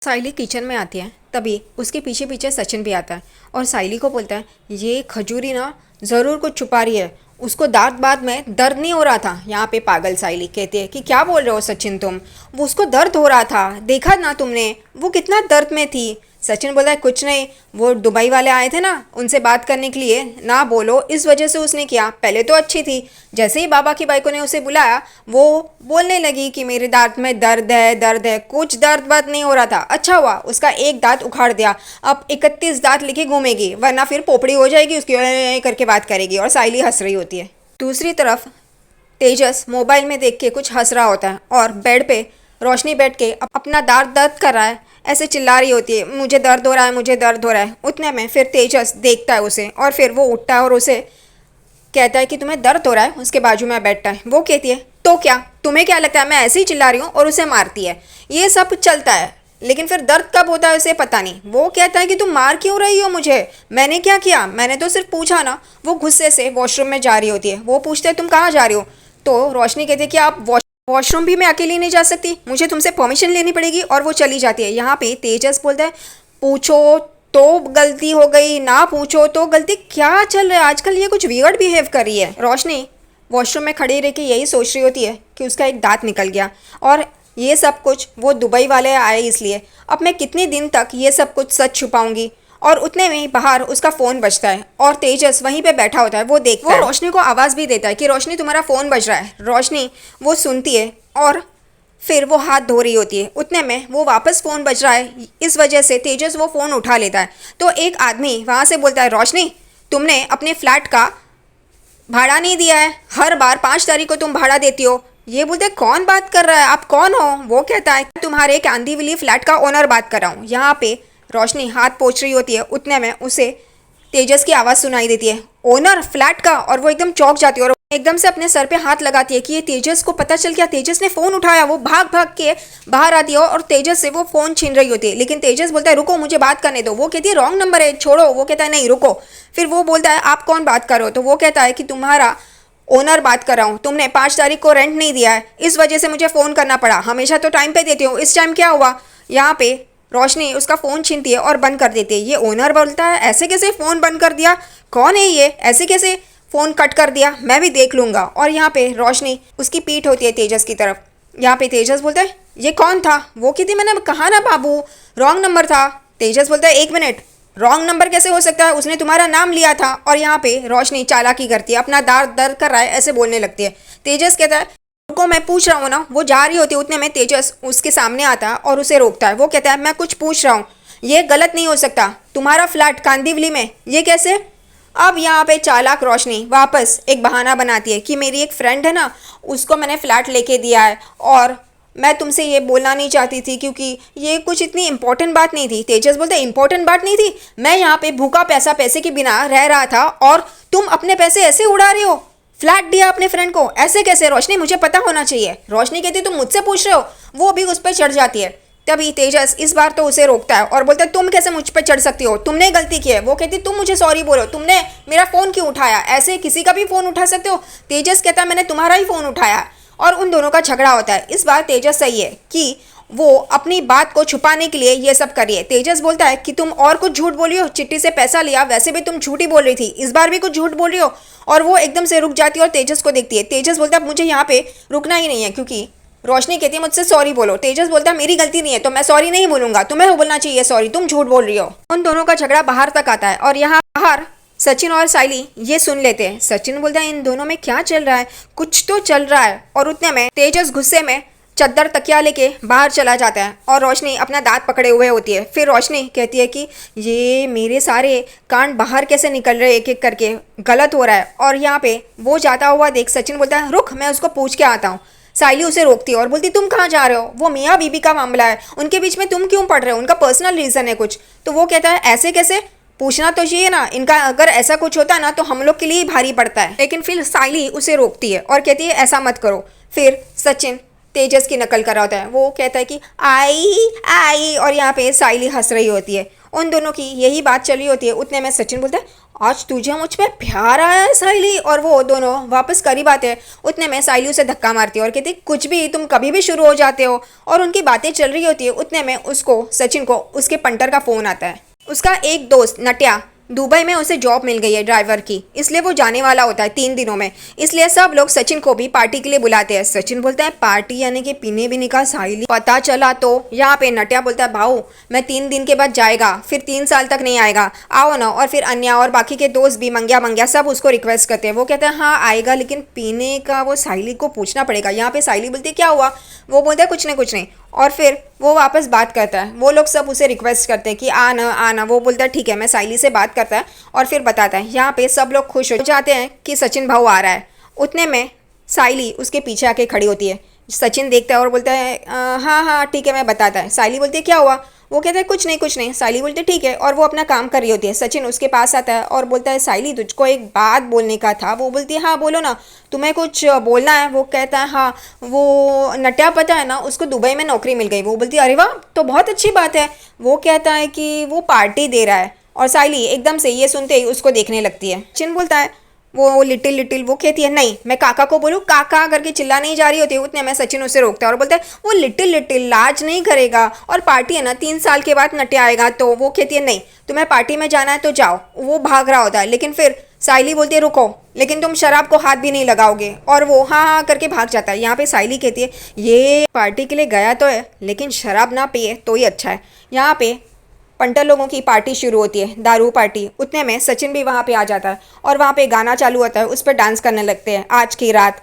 साइली kitchen में आती है, तभी उसके पीछे पीछे सचिन भी आता है और साइली को बोलता है ये खजूरी ना ज़रूर कुछ छुपा रही है। उसको दांत बाद में दर्द नहीं हो रहा था। यहाँ पे पागल साइली कहती है कि क्या बोल रहे हो सचिन तुम, वो उसको दर्द हो रहा था, देखा ना तुमने वो कितना दर्द में थी। सचिन बोलता है कुछ नहीं, वो दुबई वाले आए थे ना उनसे बात करने के लिए, ना बोलो इस वजह से उसने किया। पहले तो अच्छी थी, जैसे ही बाबा की बाइको ने उसे बुलाया वो बोलने लगी कि मेरे दांत में दर्द है दर्द है। कुछ दर्द बात नहीं हो रहा था। अच्छा हुआ उसका एक दांत उखाड़ दिया, अब 31 दांत लेके घूमेगी, वरना फिर पोपड़ी हो जाएगी उसकी करके बात करेगी। और साइली हंस रही होती है। दूसरी तरफ तेजस मोबाइल में देख के कुछ हंस रहा होता है और बेड पे रोशनी बैठ के अपना दांत दर्द कर रहा है, ऐसे चिल्ला रही होती है मुझे दर्द हो रहा है मुझे दर्द हो रहा है। उतने में फिर तेजस देखता है उसे और फिर वो उठता है और उसे कहता है कि तुम्हें दर्द हो रहा है। उसके बाजू में बैठता है। वो कहती है तो क्या, तुम्हें क्या लगता है मैं ऐसे ही चिल्ला रही हूँ, और उसे मारती है। ये सब चलता है, लेकिन फिर दर्द कब होता है उसे पता नहीं। वो कहता है कि तुम मार क्यों रही हो मुझे, मैंने क्या किया, मैंने तो सिर्फ पूछा ना। वो गुस्से से वॉशरूम में जा रही होती है। वो पूछते हैं तुम कहाँ जा रही हो, तो रोशनी कहती है कि आप वॉशरूम भी मैं अकेली नहीं जा सकती, मुझे तुमसे परमिशन लेनी पड़ेगी। और वो चली जाती है। यहाँ पे तेजस बोलता है पूछो तो गलती हो गई, ना पूछो तो गलती, क्या चल रहा है आजकल, ये कुछ वियर्ड बिहेव कर रही है। रोशनी वॉशरूम में खड़ी रह के यही सोच रही होती है कि उसका एक दांत निकल गया, और ये सब कुछ वो दुबई वाले आए इसलिए। अब मैं कितने दिन तक ये सब कुछ सच छुपाऊंगी। और उतने में ही बाहर उसका फ़ोन बजता है और तेजस वहीं पे बैठा होता है। वो देखता है, रोशनी को आवाज़ भी देता है कि रोशनी तुम्हारा फ़ोन बज रहा है। रोशनी वो सुनती है और फिर वो हाथ धो रही होती है। उतने में वो वापस फ़ोन बज रहा है, इस वजह से तेजस वो फ़ोन उठा लेता है। तो एक आदमी वहाँ से बोलता है रोशनी तुमने अपने फ्लैट का भाड़ा नहीं दिया है, हर बार 5 तारीख को तुम भाड़ा देती हो। ये बोलते कौन बात कर रहा है, आप कौन हो। वो कहता है तुम्हारे कांदीवली फ्लैट का ओनर बात कर रहा हूँ। यहाँ पे रोशनी हाथ पोंछ रही होती है। उतने में उसे तेजस की आवाज़ सुनाई देती है ओनर फ्लैट का, और वो एकदम चौंक जाती है और एकदम से अपने सर पे हाथ लगाती है कि ये तेजस को पता चल गया, तेजस ने फ़ोन उठाया। वो भाग भाग के बाहर आती है और तेजस से वो फ़ोन छीन रही होती है। लेकिन तेजस बोलता है रुको मुझे बात करने दो। वो कहती है रॉन्ग नंबर है छोड़ो। वो कहता है नहीं रुको। फिर वो बोलता है आप कौन बात कर रहे हो, तो वो कहता है कि तुम्हारा ओनर बात कर रहा हूँ, तुमने 5 तारीख को रेंट नहीं दिया है, इस वजह से मुझे फ़ोन करना पड़ा, हमेशा तो टाइम पे देती हूँ, इस टाइम क्या हुआ। यहाँ पे रोशनी उसका फ़ोन छीनती है और बंद कर देती है। ये ओनर बोलता है ऐसे कैसे फ़ोन बंद कर दिया, कौन है ये, ऐसे कैसे फ़ोन कट कर दिया, मैं भी देख लूँगा। और यहाँ पे रोशनी उसकी पीठ होती है तेजस की तरफ। यहाँ पे तेजस बोलता है ये कौन था। वो कहती मैंने कहा ना बाबू रॉन्ग नंबर था। तेजस बोलता है 1 मिनट, रॉन्ग नंबर कैसे हो सकता है, उसने तुम्हारा नाम लिया था। और यहाँ पे रोशनी चालाकी करती है, अपना दांत दर्द कर रहा है ऐसे बोलने लगती है। तेजस कहता है रुको मैं पूछ रहा हूँ ना। वो जा रही होती है। उतने में तेजस उसके सामने आता है और उसे रोकता है। वो कहता है मैं कुछ पूछ रहा हूँ, ये गलत नहीं हो सकता, तुम्हारा फ्लैट कांदिवली में ये कैसे। अब यहाँ पे चालाक रोशनी वापस एक बहाना बनाती है कि मेरी एक फ्रेंड है ना, उसको मैंने फ्लैट लेके दिया है और मैं तुमसे ये बोलना नहीं चाहती थी क्योंकि ये कुछ इतनी इंपॉर्टेंट बात नहीं थी। तेजस बोलते इंपॉर्टेंट बात नहीं थी, मैं यहाँ पे भूखा पैसा पैसे के बिना रह रहा था और तुम अपने पैसे ऐसे उड़ा रही हो, फ्लैट दिया अपने फ्रेंड को, ऐसे कैसे। रोशनी मुझे पता होना चाहिए। रोशनी कहती तुम मुझसे पूछ रहे हो। वो भी उस पर चढ़ जाती है। तभी तेजस इस बार तो उसे रोकता है और बोलता है तुम कैसे मुझ पर चढ़ सकती हो, तुमने गलती की है। वो कहती तुम मुझे सॉरी बोलो, तुमने मेरा फ़ोन क्यों उठाया, ऐसे किसी का भी फ़ोन उठा सकते हो। तेजस कहता है मैंने तुम्हारा ही फ़ोन उठाया। और उन दोनों का झगड़ा होता है। इस बार तेजस सही है कि वो अपनी बात को छुपाने के लिए ये सब करिए। तेजस बोलता है कि तुम और कुछ झूठ बोल रही हो, चिट्ठी से पैसा लिया, वैसे भी तुम झूठ ही बोल रही थी, इस बार भी कुछ झूठ बोल रही हो। और वो एकदम से रुक जाती है और तेजस को देखती है। तेजस बोलता है मुझे यहाँ पे रुकना ही नहीं है क्योंकि रोशनी कहती है मुझसे सॉरी बोलो। तेजस बोलता है मेरी गलती नहीं है तो मैं सॉरी नहीं बोलूंगा, तुम्हें बोलना चाहिए सॉरी, तुम झूठ बोल रही हो। उन दोनों का झगड़ा बाहर तक आता है और यहाँ बाहर सचिन और साइली ये सुन लेते हैं। सचिन बोलता है इन दोनों में क्या चल रहा है, कुछ तो चल रहा है। और उतने में तेजस गुस्से में चद्दर तकिया लेके बाहर चला जाता है और रोशनी अपना दांत पकड़े हुए होती है। फिर रोशनी कहती है कि ये मेरे सारे कांड बाहर कैसे निकल रहे एक एक करके, गलत हो रहा है। और यहाँ पे वो जाता हुआ देख सचिन बोलता है रुक मैं उसको पूछ के आता हूँ। साइली उसे रोकती है और बोलती तुम कहाँ जा रहे हो, वो मियाँ बीबी का मामला है, उनके बीच में तुम क्यों पड़ रहे हो, उनका पर्सनल रीज़न है कुछ। तो वो कहता है ऐसे कैसे, पूछना तो चाहिए ना इनका, अगर ऐसा कुछ होता ना तो हम लोग के लिए ही भारी पड़ता है। लेकिन फिर साइली उसे रोकती है और कहती है ऐसा मत करो। फिर सचिन तेजस की नकल कर रहा होता है। वो कहता है कि आई आई, और यहाँ पे साइली हंस रही होती है। उन दोनों की यही बात चली होती है। उतने में सचिन बोलता है आज तुझे मुझ पे प्यार आया है साइली, और वो दोनों वापस करीब आते हैं। उतने में साइली उसे धक्का मारती है और कहती है कुछ भी, तुम कभी भी शुरू हो जाते हो। और उनकी बातें चल रही होती है। उतने में उसको, सचिन को, उसके पंटर का फ़ोन आता है। उसका एक दोस्त नट्या, दुबई में उसे जॉब मिल गई है ड्राइवर की, इसलिए वो जाने वाला होता है 3 दिनों में। इसलिए सब लोग सचिन को भी पार्टी के लिए बुलाते हैं। सचिन बोलता है पार्टी यानी कि पीने बीने का साइली पता चला तो। यहाँ पे नट्या बोलता है भाऊ मैं 3 दिन के बाद जाएगा, फिर 3 साल तक नहीं आएगा, आओ ना। और फिर अन्या और बाकी के दोस्त भी, मंग्या मंग्या, सब उसको रिक्वेस्ट करते हैं। वो कहता है हाँ आएगा, लेकिन पीने का वो साइली को पूछना पड़ेगा। यहाँ पे साइली बोलती है क्या हुआ? वो बोलता है कुछ नहीं कुछ नहीं। और फिर वो वापस बात करता है। वो लोग सब उसे रिक्वेस्ट करते हैं कि आना आना। वो बोलता है ठीक है, मैं साइली से बात करता है और फिर बताता है। यहाँ पे सब लोग खुश हो जाते हैं कि सचिन भाऊ आ रहा है। उतने में साइली उसके पीछे आके खड़ी होती है। सचिन देखता है और बोलता है हाँ हाँ ठीक है, मैं बताता है। साइली बोलती है क्या हुआ? वो कहता है कुछ नहीं कुछ नहीं। साइली बोलती है ठीक है, और वो अपना काम कर रही होती है। सचिन उसके पास आता है और बोलता है साइली तुझको एक बात बोलने का था। वो बोलती है हाँ बोलो ना, तुम्हें कुछ बोलना है। वो कहता है हाँ, वो नट्या पता है ना, उसको दुबई में नौकरी मिल गई। वो बोलती है अरे वाह, तो बहुत अच्छी बात है। वो कहता है कि वो पार्टी दे रहा है, और साइली एकदम से ये सुनते ही उसको देखने लगती है। सचिन बोलता है वो लिटिल लिटिल। वो कहती है नहीं, मैं काका को बोलूँ, काका करके चिल्ला नहीं जा रही होती है। उतने में सचिन उसे रोकता है और बोलता है वो लिटिल लिटिल लाज नहीं करेगा, और पार्टी है ना 3 साल के बाद नट्या आएगा। तो वो कहती है नहीं, तुम्हें पार्टी में जाना है तो जाओ। वो भाग रहा होता है, लेकिन फिर साइली बोलती है रुको, लेकिन तुम शराब को हाथ भी नहीं लगाओगे। और वो हाँ हाँ करके भाग जाता है। यहाँ पे साइली कहती है ये पार्टी के लिए गया तो है, लेकिन शराब ना पिए तो ही अच्छा है। यहाँ पे पंटर लोगों की पार्टी शुरू होती है, दारू पार्टी। उतने में सचिन भी वहाँ पे आ जाता है और वहाँ पे गाना चालू होता है, उस पर डांस करने लगते हैं आज की रात।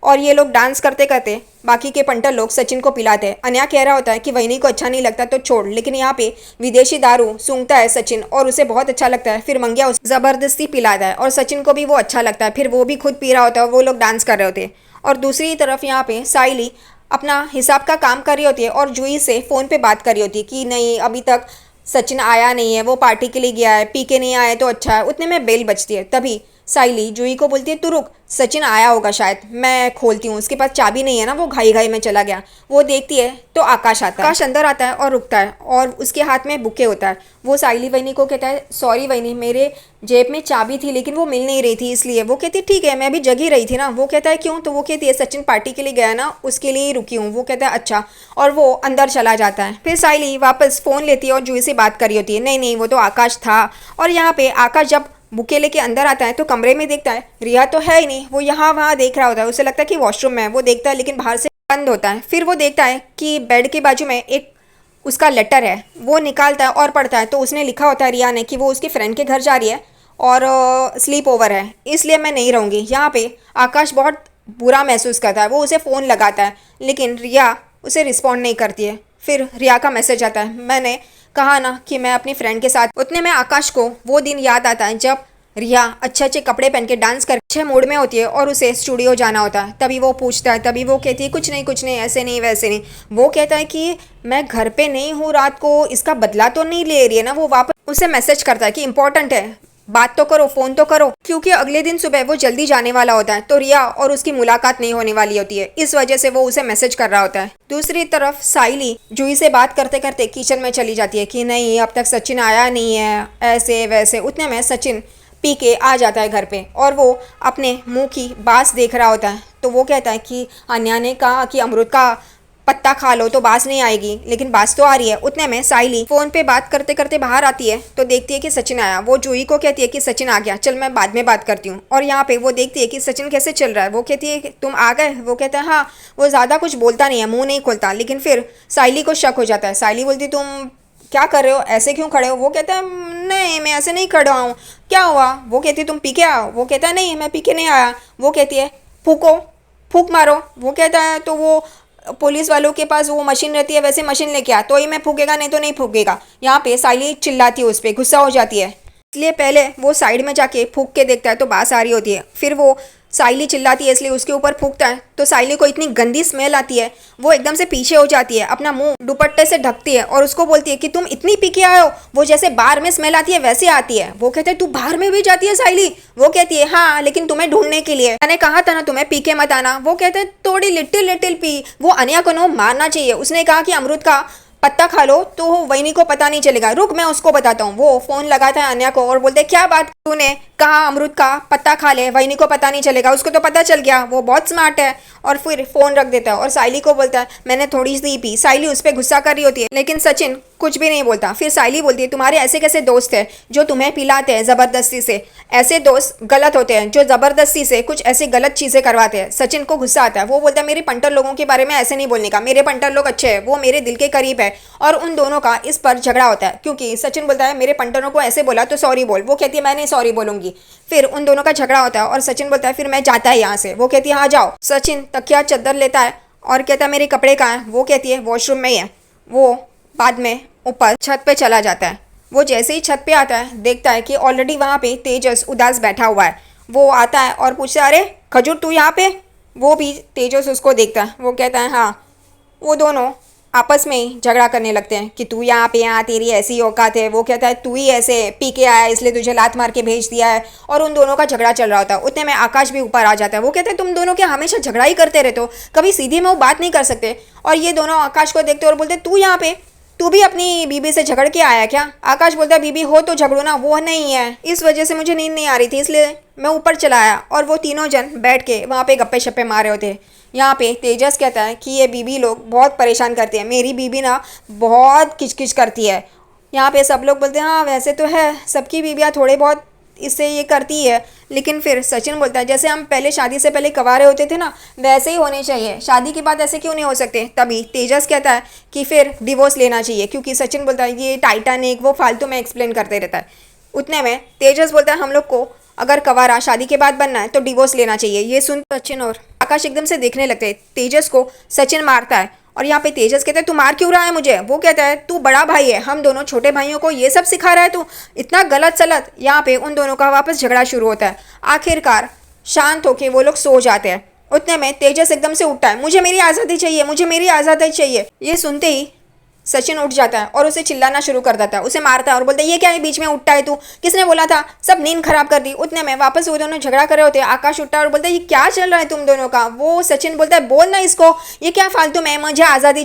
और ये लोग डांस करते करते बाकी के पंटर लोग सचिन को पिलाते हैं। अन्या कह रहा होता है कि वहीनी को अच्छा नहीं लगता तो छोड़, लेकिन यहाँ पे विदेशी दारू सूंघता है सचिन और उसे बहुत अच्छा लगता है। फिर मंग्या उसे ज़बरदस्ती पिलाता है और सचिन को भी वो अच्छा लगता है। फिर वो भी खुद पी रहा होता है और वो लोग डांस कर रहे होते हैं। और दूसरी तरफ यहाँ पे साइली अपना हिसाब का काम कर रही होती है और जूही से फ़ोन पे बात कर रही होती है कि नहीं अभी तक सचिन आया नहीं है, वो पार्टी के लिए गया है, पी के नहीं आया तो अच्छा है। उतने में बेल बजती है। तभी साइली जूही को बोलती है तू रुक, सचिन आया होगा शायद, मैं खोलती हूँ। उसके पास चाबी नहीं है ना, वो घाई घाई में चला गया। वो देखती है तो आकाश आता है। आकाश अंदर आता है और रुकता है और उसके हाथ में बुके होता है। वो साइली वहीनी को कहता है सॉरी वहीनी, मेरे जेब में चाबी थी लेकिन वो मिल नहीं रही थी इसलिए। वो कहती है ठीक है, मैं भी जगी रही थी ना। वो कहता है क्यों? तो वो कहती है सचिन पार्टी के लिए गया ना, उसके लिए ही रुकी हूँ। वो कहता है अच्छा, और वो अंदर चला जाता है। फिर साइली वापस फ़ोन लेती है और जूही से बात करी होती है। नहीं नहीं, वो तो आकाश था। और यहाँ पे आकाश जब बुके लेके अंदर आता है तो कमरे में देखता है रिया तो है ही नहीं। वो यहाँ वहाँ देख रहा होता है, उसे लगता है कि वॉशरूम में है। वो देखता है लेकिन बाहर से बंद होता है। फिर वो देखता है कि बेड के बाजू में एक उसका लेटर है। वो निकालता है और पढ़ता है तो उसने लिखा होता है रिया ने कि वो उसके फ्रेंड के घर जा रही है और स्लीप ओवर है, इसलिए मैं नहीं रहूँगी। यहाँ पे आकाश बहुत बुरा महसूस करता है। वो उसे फ़ोन लगाता है लेकिन रिया उसे रिस्पॉन्ड नहीं करती है। फिर रिया का मैसेज आता है, मैंने कहा ना कि मैं अपनी फ्रेंड के साथ। उतने में आकाश को वो दिन याद आता है जब रिया अच्छे अच्छे कपड़े पहन के डांस कर अच्छे मूड में होती है और उसे स्टूडियो जाना होता है। तभी वो पूछता है, तभी वो कहती है कुछ नहीं ऐसे नहीं वैसे नहीं। वो कहता है कि मैं घर पे नहीं हूँ रात को, इसका बदला तो नहीं ले रही है ना। वो वापस उसे मैसेज करता है कि इंपॉर्टेंट है, बात तो करो, फ़ोन तो करो, क्योंकि अगले दिन सुबह वो जल्दी जाने वाला होता है तो रिया और उसकी मुलाकात नहीं होने वाली होती है। इस वजह से वो उसे मैसेज कर रहा होता है। दूसरी तरफ साइली जूही से बात करते करते किचन में चली जाती है कि नहीं अब तक सचिन आया नहीं है, ऐसे वैसे। उतने में सचिन पी के आ जाता है घर पे और वो अपने मुंह की बांस देख रहा होता है। तो वो कहता है कि अन्या ने कहा कि अमरूद का पत्ता खा लो तो बांस नहीं आएगी, लेकिन बांस तो आ रही है। उतने में साइली फ़ोन पे बात करते करते बाहर आती है तो देखती है कि सचिन आया। वो जूही को कहती है कि सचिन आ गया, चल मैं बाद में बात करती हूँ। और यहाँ पे वो देखती है कि सचिन कैसे चल रहा है। वो कहती है कि तुम आ गए? वो कहता है हाँ। वो ज़्यादा कुछ बोलता नहीं है, मुँह नहीं खोलता, लेकिन फिर साइली को शक हो जाता है। साइली बोलती तुम क्या कर रहे हो, ऐसे क्यों खड़े हो? वो कहता है नहीं मैं ऐसे नहीं खड़ा हूँ, क्या हुआ? वो कहती है तुम पी के आओ। वो कहता है नहीं मैं पी के नहीं आया। वो कहती है फूको, फूक मारो। वो कहता है तो वो पुलिस वालों के पास वो मशीन रहती है, वैसे मशीन लेके आ तो ही मैं फूकेगा, नहीं तो नहीं फूकेगा। यहाँ पे साइली चिल्लाती है, उस पर गुस्सा हो जाती है, इसलिए पहले वो साइड में जाके फूक के देखता है तो बांस आ रही होती है। फिर वो साइली चिल्लाती है इसलिए उसके ऊपर फूकता है तो साइली को इतनी गंदी स्मेल आती है, वो एकदम से पीछे हो जाती है, अपना मुंह दुपट्टे से ढकती है और उसको बोलती है कि तुम इतनी पी के आए हो, वो जैसे बार में स्मेल आती है वैसे आती है। वो कहते हैं तू बाहर में भी जाती है साइली? वो कहती है हाँ, लेकिन तुम्हें ढूंढने के लिए, मैंने कहा था ना तुम्हें पी के मत आना। वो कहते हैं थोड़ी लिटिल लिटिल पी। वो अन्या को नो मारना चाहिए, उसने कहा कि अमरूद का पत्ता खा लो तो वहीनी को पता नहीं चलेगा, रुक मैं उसको बताता हूँ। वो फोन लगाता है अनन्या को और बोलते क्या बात, तूने कहा अमृत का पत्ता खा ले, वहीनी को पता नहीं चलेगा, उसको तो पता चल गया, वो बहुत स्मार्ट है। और फिर फोन रख देता है और साइली को बोलता है मैंने थोड़ी सी पी। साइली उस पर गुस्सा कर रही होती है लेकिन सचिन कुछ भी नहीं बोलता। फिर साइली बोलती है तुम्हारे ऐसे कैसे दोस्त हैं जो तुम्हें पिलाते हैं ज़बरदस्ती से, ऐसे दोस्त गलत होते हैं जो ज़बरदस्ती से कुछ ऐसी गलत चीज़ें करवाते हैं। सचिन को गुस्सा आता है, वो बोलता है मेरे पंटर लोगों के बारे में ऐसे नहीं बोलने का, मेरे पंटर लोग अच्छे हैं, वो मेरे दिल के करीब है। और उन दोनों का इस पर झगड़ा होता है क्योंकि सचिन बोलता है मेरे पंटरों को ऐसे बोला तो सॉरी बोल, वो कहती है मैं नहीं सॉरी बोलूंगी। फिर उन दोनों का झगड़ा होता है और सचिन बोलता है फिर मैं जाता है यहाँ से, वो कहती है हाँ जाओ। सचिन तकिया चद्दर लेता है और कहता है मेरे कपड़े कहाँ हैं, वो कहती है वॉशरूम में ही है। वो बाद में ऊपर छत पे चला जाता है। वो जैसे ही छत पे आता है देखता है कि ऑलरेडी वहाँ पे तेजस उदास बैठा हुआ है। वो आता है और पूछता है अरे खजूर तू यहाँ पे। वो भी तेजस उसको देखता है, वो कहता है हाँ। वो दोनों आपस में ही झगड़ा करने लगते हैं कि तू यहाँ पे, यहाँ तेरी ऐसी औकात है। वो कहता है तू ही ऐसे पी के आया इसलिए तुझे लात मार के भेज दिया है। और उन दोनों का झगड़ा चल रहा होता है। उतने में आकाश भी ऊपर आ जाता है। वो कहता है तुम दोनों क्या हमेशा झगड़ा ही करते रहते हो, कभी सीधे में वो बात नहीं कर सकते। और ये दोनों आकाश को देखते और बोलते तू यहाँ पे, तू भी अपनी बीबी से झगड़ के आया क्या। आकाश बोलता है बीबी हो तो झगड़ो ना, वो नहीं है, इस वजह से मुझे नींद नहीं आ रही थी इसलिए मैं ऊपर चला आया। और वो तीनों जन बैठ के वहाँ पे गप्पे शप्पे मारे होते हैं। यहाँ पे तेजस कहता है कि ये बीबी लोग बहुत परेशान करती है, मेरी बीबी ना बहुत किचकिच करती है। यहाँ पे सब लोग बोलते हैं हाँ वैसे तो है, सबकी बीबियाँ थोड़े बहुत इससे ये करती है। लेकिन फिर सचिन बोलता है जैसे हम पहले शादी से पहले कवारे होते थे ना वैसे ही होने चाहिए, शादी के बाद ऐसे क्यों नहीं हो सकते। तभी तेजस कहता है कि फिर डिवोर्स लेना चाहिए क्योंकि सचिन बोलता है ये टाइटैनिक वो फालतू में एक्सप्लेन करते रहता है। उतने में तेजस बोलता है हम लोग को अगर कवारा शादी के बाद बनना है तो डिवोर्स लेना चाहिए। ये सुन सचिन और आकाश एकदम से देखने लगते हैं। तेजस को सचिन मारता है और यहाँ पे तेजस कहते हैं तू मार क्यों रहा है मुझे। वो कहता है तू बड़ा भाई है, हम दोनों छोटे भाइयों को ये सब सिखा रहा है तू, इतना गलत सलत। यहाँ पे उन दोनों का वापस झगड़ा शुरू होता है। आखिरकार शांत होके वो लोग सो जाते हैं। उतने में तेजस एकदम से उठता है, मुझे मेरी आज़ादी चाहिए, मुझे मेरी आज़ादी चाहिए। ये सुनते ही सचिन उठ जाता है और उसे चिल्लाना शुरू कर देता है, उसे मारता है और बोलता है ये क्या है बीच में उठता है तू, किसने बोला था, सब नींद खराब कर दी। उतने में वापस वो दोनों झगड़ा कर रहे होते हैं। आकाश उठता है और बोलता है ये क्या चल रहा है तुम दोनों का। वो सचिन बोलता है बोल ना इसको, ये क्या फालतू में मुझे आज़ादी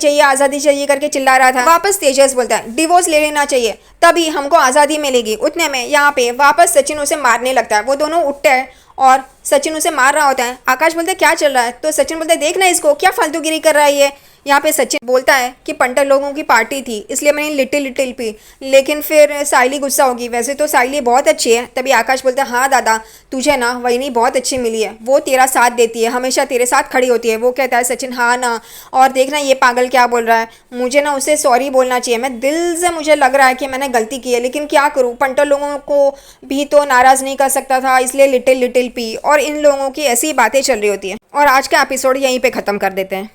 चाहिए करके चिल्ला रहा था। वापस तेजस बोलता है डिवोर्स ले लेना चाहिए तभी हमको आज़ादी मिलेगी। उतने में यहाँ पे वापस सचिन उसे मारने लगता है। वो दोनों उठते हैं और सचिन उसे मार रहा होता है। आकाश बोलता है क्या चल रहा है, तो सचिन बोलता है देखना इसको क्या फालतूगिरी कर रहा है ये। यहाँ पे सचिन बोलता है कि पंटर लोगों की पार्टी थी इसलिए मैंने लिटिल पी, लेकिन फिर साइली गुस्सा होगी, वैसे तो साइली बहुत अच्छी है। तभी आकाश बोलता है हाँ दादा तुझे ना वहीनी बहुत अच्छी मिली है, वो तेरा साथ देती है, हमेशा तेरे साथ खड़ी होती है। वो कहता है सचिन हाँ ना, और देखना ये पागल क्या बोल रहा है, मुझे ना उसे सॉरी बोलना चाहिए, मैं दिल से मुझे लग रहा है कि मैंने गलती की है लेकिन क्या करूँ, पंटर लोगों को भी तो नाराज़ नहीं कर सकता था इसलिए लिटिल पी। और इन लोगों की ऐसी बातें चल रही होती है। और आज का एपिसोड यहीं पे ख़त्म कर देते हैं।